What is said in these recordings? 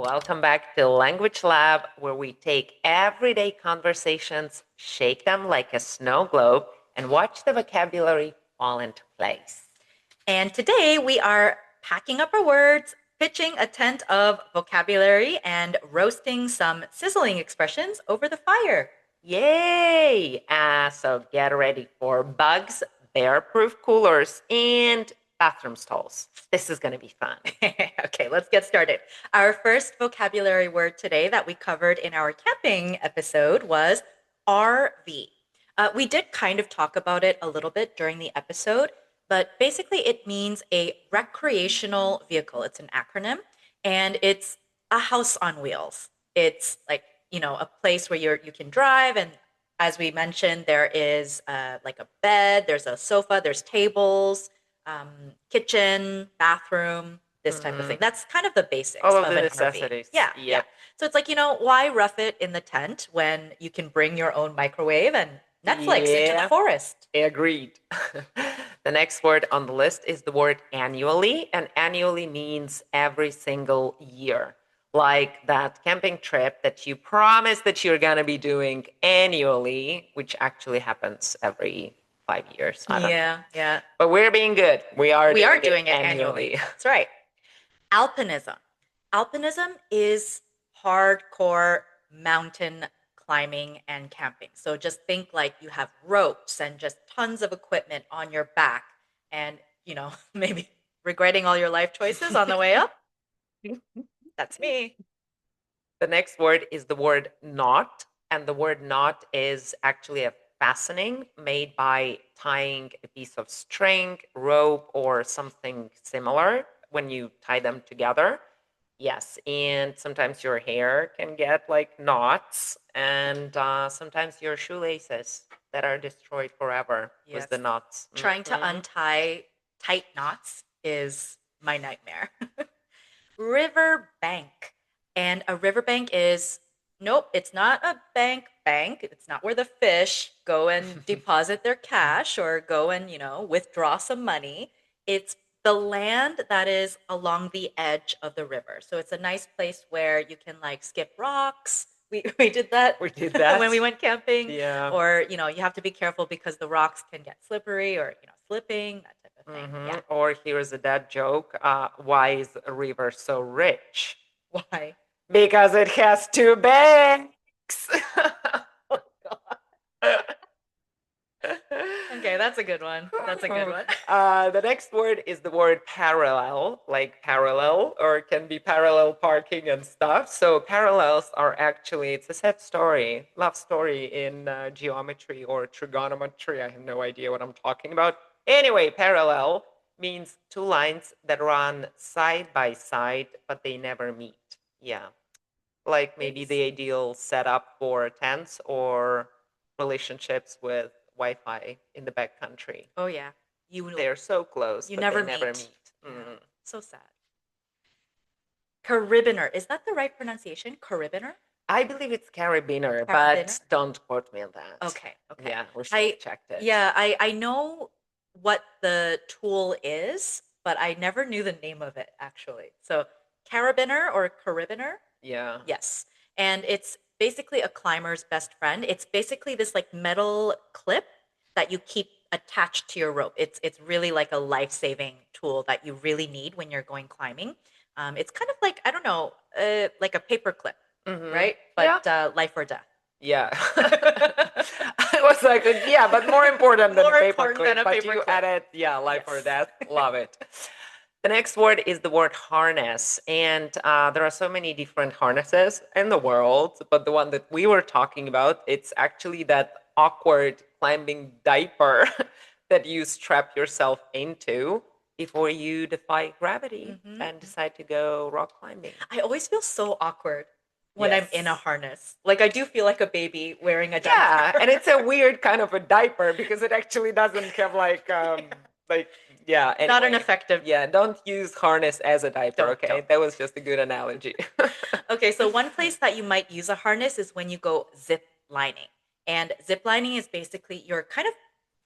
Welcome back to Language Lab, where we take everyday conversations, shake them like a snow globe, and watch the vocabulary fall into place. And today we are packing up our words, pitching a tent of vocabulary, and roasting some sizzling expressions over the fire. Yay! So get ready for bugs, bear-proof coolers, and bathroom stalls. This is going to be fun. Okay, let's get started. Our first vocabulary word today that we covered in our camping episode was RV. We did kind of talk about it a little bit during the episode, but basically it means a recreational vehicle. It's an acronym, and it's a house on wheels. It's like, a place where you can drive, and as we mentioned, there is like a bed, there's a sofa, there's tables, um, kitchen, bathroom, this type of thing. That's kind of the basics All of of the an RV. necessities. Yeah, yeah. Yep. So it's like, why rough it in the tent when you can bring your own microwave and Netflix into the forest? Agreed. The next word on the list is the word annually, and annually means every single year. Like that camping trip that you promise that you're going to be doing annually, which actually happens every 5 years. I don't know. Yeah. But we're being good. We are doing it annually. That's right. Alpinism. Alpinism is hardcore mountain climbing and camping. So just think like you have ropes and just tons of equipment on your back and, maybe regretting all your life choices on the way up. That's me. The next word is the word knot, and the word knot is actually a fastening made by tying a piece of string, rope, or something similar when you tie them together. Yes, and sometimes your hair can get like knots, and sometimes your shoelaces that are destroyed forever with the knots. Trying to untie tight knots is my nightmare. Riverbank. And a riverbank is, nope, it's not a bank. It's not where the fish go and deposit their cash or go and, withdraw some money. It's the land that is along the edge of the river. So it's a nice place where you can like skip rocks. We did that. We did that when we went camping. Yeah. Or, you have to be careful because the rocks can get slippery or, slipping, that type of thing. Yeah. Or here's a dad joke. Why is a river so rich? Why? Because it has two banks. Oh, God. Okay, that's a good one. The next word is the word parallel, like parallel, or it can be parallel parking and stuff. So parallels are actually, it's a sad story, love story in geometry or trigonometry. I have no idea what I'm talking about. Anyway, parallel means two lines that run side by side, but they never meet. Yeah. Like maybe the ideal setup for tents or relationships with Wi-Fi in the backcountry. Oh yeah, They're so close, you but never they never meet. meet. Yeah. So sad. Carabiner. Is that the right pronunciation? Carabiner? I believe it's carabiner, but don't quote me on that. Okay. Yeah, we should have checked it. Yeah, I know what the tool is, but I never knew the name of it actually. So carabiner or carabiner? Yeah. Yes. And it's basically a climber's best friend. It's basically this like metal clip that you keep attached to your rope. It's really like a life-saving tool that you really need when you're going climbing. It's kind of like, I don't know, like a paper clip, right? But life or death. Yeah. I was like, yeah, but more important than a paper clip. But you added, life or death. Love it. The next word is the word harness. And there are so many different harnesses in the world, but the one that we were talking about, it's actually that awkward climbing diaper that you strap yourself into before you defy gravity and decide to go rock climbing. I always feel so awkward when I'm in a harness. Like I do feel like a baby wearing a diaper. Yeah, and it's a weird kind of a diaper because it actually doesn't have like anyway. Not an effective. Yeah, don't use harness as a diaper, okay? Don't. That was just a good analogy. Okay, so one place that you might use a harness is when you go zip lining. And zip lining is basically you're kind of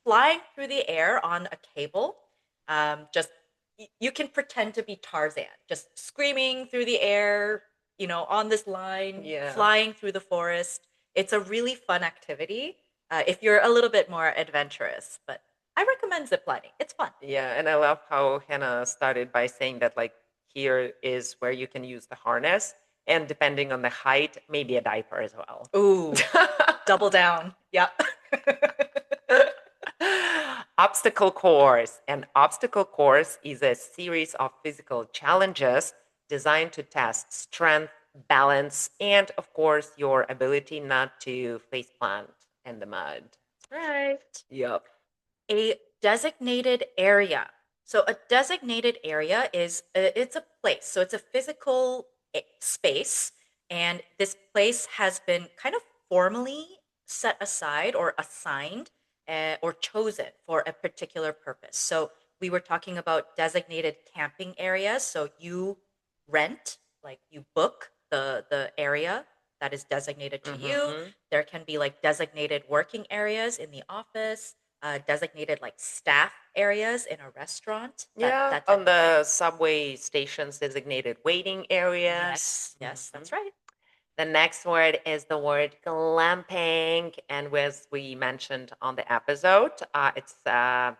flying through the air on a cable. Just you can pretend to be Tarzan, just screaming through the air, on this line, Yeah. flying through the forest. It's a really fun activity if you're a little bit more adventurous, but I recommend ziplining. It's fun. Yeah, and I love how Hannah started by saying that like here is where you can use the harness, and depending on the height, maybe a diaper as well. Ooh, double down. Yep. Obstacle course. An obstacle course is a series of physical challenges designed to test strength, balance, and of course your ability not to face plant in the mud. Right. Yep. A designated area. So a designated area is it's a place. So it's a physical space, and this place has been kind of formally set aside or assigned or chosen for a particular purpose. So we were talking about designated camping areas. So you rent, like you book the area that is designated to you. Mm-hmm. There can be like designated working areas in the office, designated like staff areas in a restaurant, Yeah, that type on of thing. the subway stations designated waiting areas. Yes, yes, Mhm. that's right. The next word is the word glamping. And as we mentioned on the episode, it's a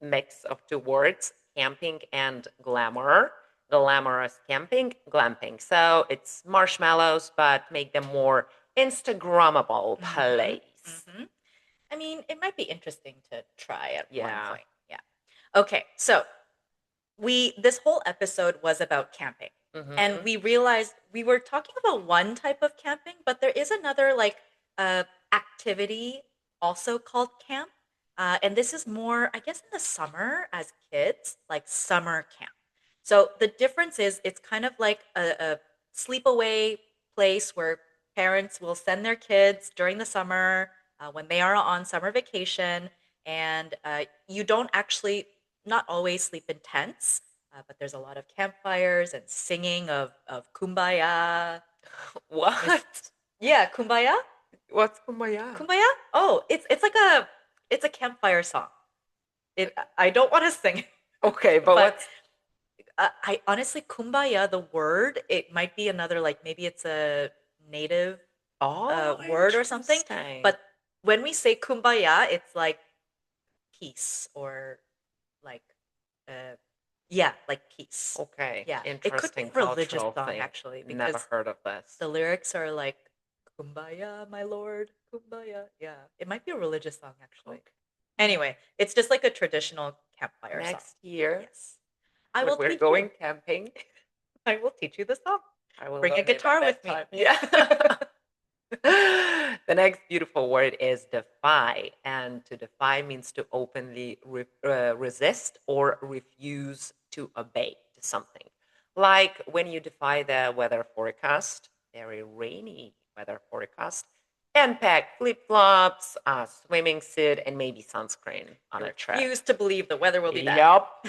mix of two words, camping and glamour. Glamorous camping, glamping. So it's marshmallows, but make them more Instagrammable Mm-hmm, place. mm-hmm. I mean, it might be interesting to try at one Yeah. point. Yeah. Okay, so this whole episode was about camping, and Mm-hmm. we realized we were talking about one type of camping, but there is another like uh, activity also called camp, and this is more, I guess, in the summer as kids, like summer camp. So the difference is it's kind of like a sleepaway place where parents will send their kids during the summer when they are on summer vacation, and you don't actually not always sleep in tents, but there's a lot of campfires and singing of kumbaya. Miss, What? yeah, kumbaya, What's kumbaya? kumbaya. Oh, it's a campfire song. I don't want to sing it, Okay, but but what's I honestly kumbaya the word it might be another like maybe it's a native oh, word or something. interesting. But when we say kumbaya, it's like peace or like uh yeah, like peace. Okay, Yeah, it could be interesting a religious cultural song thing. actually Never because heard of this. the lyrics are like kumbaya my lord, kumbaya. Yeah, it might be a religious song actually. Okay. Anyway, it's just like a traditional campfire song. Next year, Yes, I when will we're teach you. going camping, I will teach you the song. I will Bring a learn it at guitar with that me. time. Yeah. The next beautiful word is defy. And to defy means to openly resist or refuse to obey to something. Like when you defy the weather forecast, very rainy weather forecast, and pack flip flops, a swimming suit, and maybe sunscreen on You a trip. refuse to believe the weather will be bad. Yup.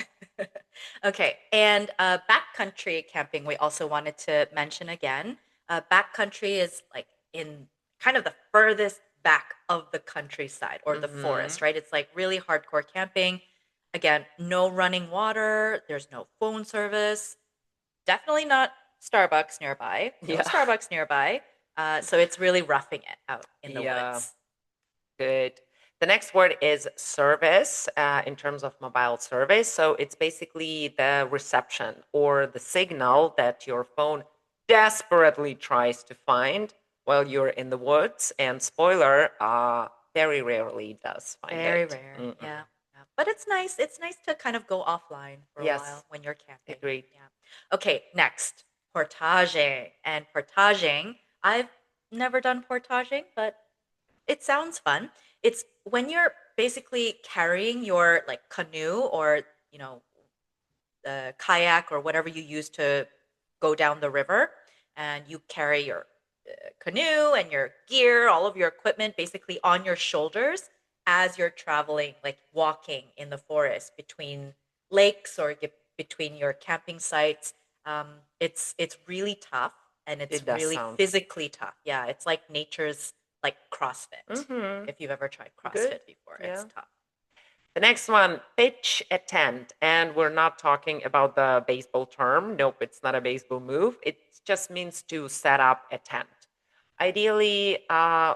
Okay, and backcountry camping, we also wanted to mention again. Backcountry is like in kind of the furthest back of the countryside or the Mm-hmm. forest, right? It's like really hardcore camping. Again, no running water, there's no phone service, definitely not Starbucks nearby, no Yeah. Starbucks nearby. So it's really roughing it out in the Yeah. woods. Good. The next word is service in terms of mobile service. So it's basically the reception or the signal that your phone desperately tries to find while you're in the woods. And spoiler, very rarely does find Very it. rare. Mm-mm. Yeah. Yeah. But it's nice. It's nice to kind of go offline for a Yes, while when you're camping. agreed. Yeah. Okay, next, portaging. And portaging, I've never done portaging, but it sounds fun. It's when you're basically carrying your like canoe or, you know, kayak or whatever you use to go down the river, and you carry your canoe and your gear, all of your equipment basically on your shoulders as you're traveling, like walking in the forest between lakes or between your camping sites. It's really tough and it's It does really sound physically tough. Yeah, it's like nature's like CrossFit. mm-hmm. If you've ever tried Good. CrossFit before, it's Yeah. tough. The next one, pitch a tent. And we're not talking about the baseball term. Nope, it's not a baseball move. It just means to set up a tent. Ideally,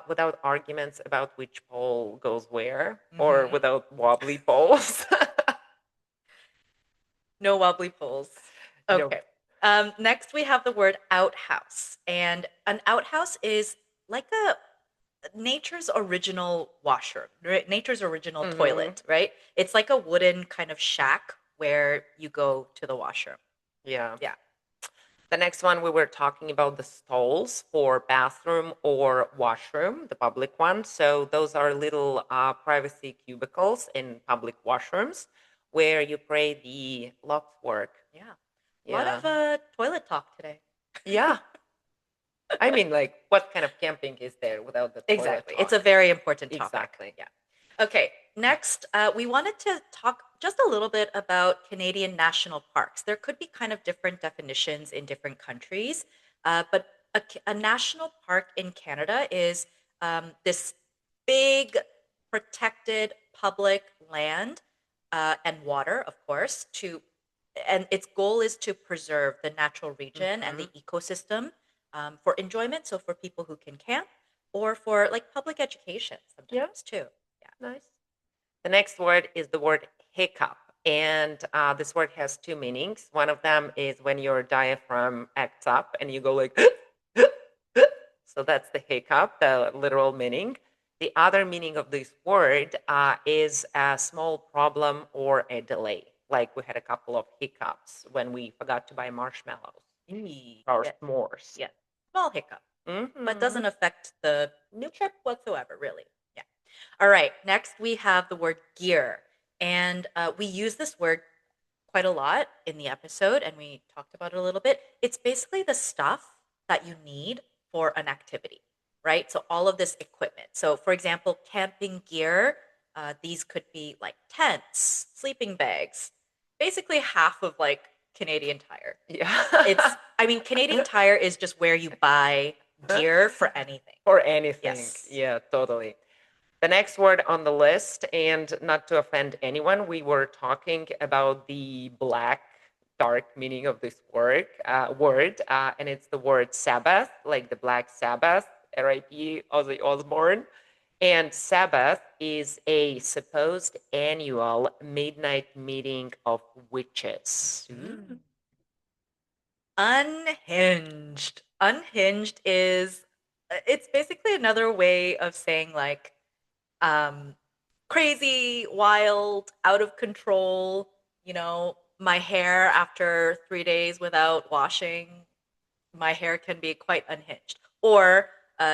without arguments about which pole goes where, or without wobbly poles. No wobbly poles. No. Okay. Next, we have the word outhouse. And an outhouse is like a nature's original washroom, right? Nature's original toilet, right? It's like a wooden kind of shack where you go to the washroom. Yeah. Yeah. The next one, we were talking about the stalls for bathroom or washroom, the public one. So those are little privacy cubicles in public washrooms where you pray the Lord's work. Yeah. A lot of toilet talk today. Yeah. I mean, like, what kind of camping is there without the toilet Exactly. talk? It's a very important topic. Exactly. Yeah. Okay. Next, we wanted to talk just a little bit about Canadian national parks. There could be kind of different definitions in different countries, but a national park in Canada is this big protected public land and water, of course, and its goal is to preserve the natural region and the ecosystem for enjoyment. So for people who can camp or for like public education sometimes too. Yeah. Nice. The next word is the word hiccup. And this word has two meanings. One of them is when your diaphragm acts up and you go like, so that's the hiccup, the literal meaning. The other meaning of this word is a small problem or a delay. Like we had a couple of hiccups when we forgot to buy marshmallows or Yeah. s'mores. Yeah. Small hiccup, but doesn't affect the trip whatsoever, really. Yeah. All right. Next, we have the word gear. And we use this word quite a lot in the episode, and we talked about it a little bit. It's basically the stuff that you need for an activity, right? So all of this equipment. So, for example, camping gear, these could be like tents, sleeping bags, basically half of like Canadian Tire. Yeah. I mean, Canadian Tire is just where you buy gear for anything. For anything. Yes. Yeah, totally. The next word on the list, and not to offend anyone, we were talking about the black, dark meaning of this word, and it's the word Sabbath, like the Black Sabbath, R.I.P. Ozzy Osbourne. And Sabbath is a supposed annual midnight meeting of witches. Unhinged. Unhinged is it's basically another way of saying like um crazy, wild, out of control, my hair after 3 days without washing, my hair can be quite unhinged. Or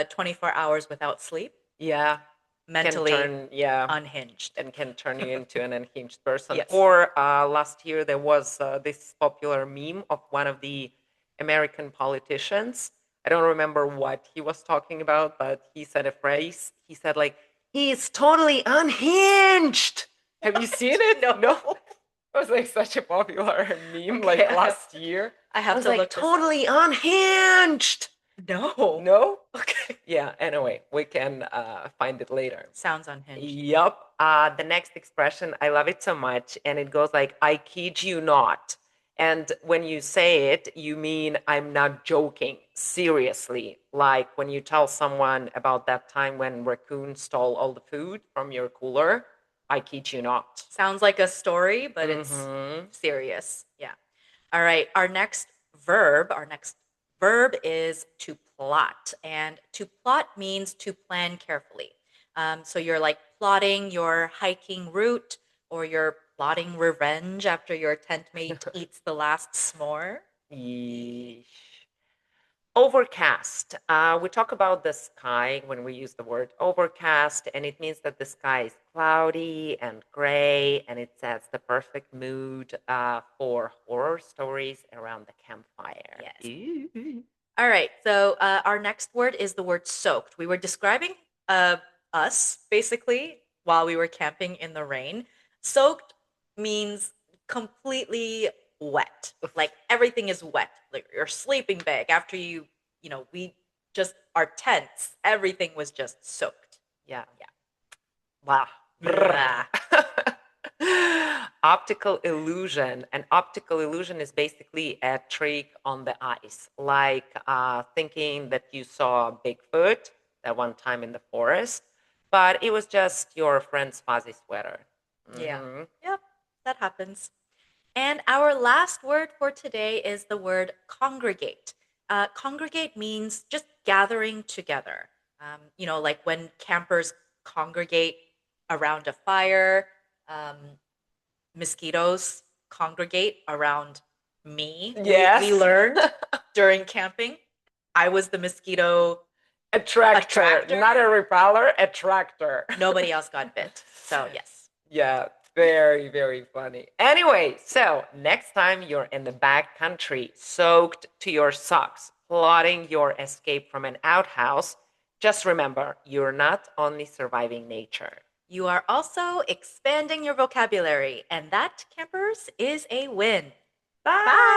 24 hours without sleep. Yeah. Mentally yeah, unhinged. and can turn you into an unhinged person. Yes. Or last year there was this popular meme of one of the American politicians. I don't remember what he was talking about, but he said a phrase. He said like, "He's totally unhinged." Have you seen it? No. It was like such a popular meme like last year. I have was to like, look this up. totally unhinged. No. No? Okay. Yeah, anyway, we can find it later. Sounds unhinged. Yep. The next expression, I love it so much. And it goes like, I kid you not. And when you say it, you mean I'm not joking. Seriously. Like when you tell someone about that time when raccoon stole all the food from your cooler, I kid you not. Sounds like a story, but it's serious. Yeah. All right. Our next verb is to plot. And to plot means to plan carefully. So you're like plotting your hiking route, or you're plotting revenge after your tent mate eats the last s'more. Yeesh. Overcast. We talk about the sky when we use the word overcast, and it means that the sky is cloudy and gray, and it sets the perfect mood for horror stories around the campfire. Yes. Ooh. All right. So our next word is the word soaked. We were describing us basically while we were camping in the rain. Soaked means completely wet. Like everything is wet. Like your sleeping bag after we just our tents, everything was just soaked. Yeah. Yeah. Wow. Blah. Optical illusion. An optical illusion is basically a trick on the ice, like thinking that you saw Bigfoot that one time in the forest, but it was just your friend's fuzzy sweater. Yeah. Mhm. Yep, that happens. And our last word for today is the word congregate. Congregate means just gathering together. Like when campers congregate around a fire, um, mosquitoes congregate around me. We Yes. learned during camping. I was the mosquito Attractor, attractor. not a repeller, attractor. Nobody else got bit. So, yes. Yeah, very, very funny. Anyway, so next time you're in the back country, soaked to your socks, plotting your escape from an outhouse, just remember you're not only surviving nature. You are also expanding your vocabulary, and that, campers, is a win. Bye. Bye.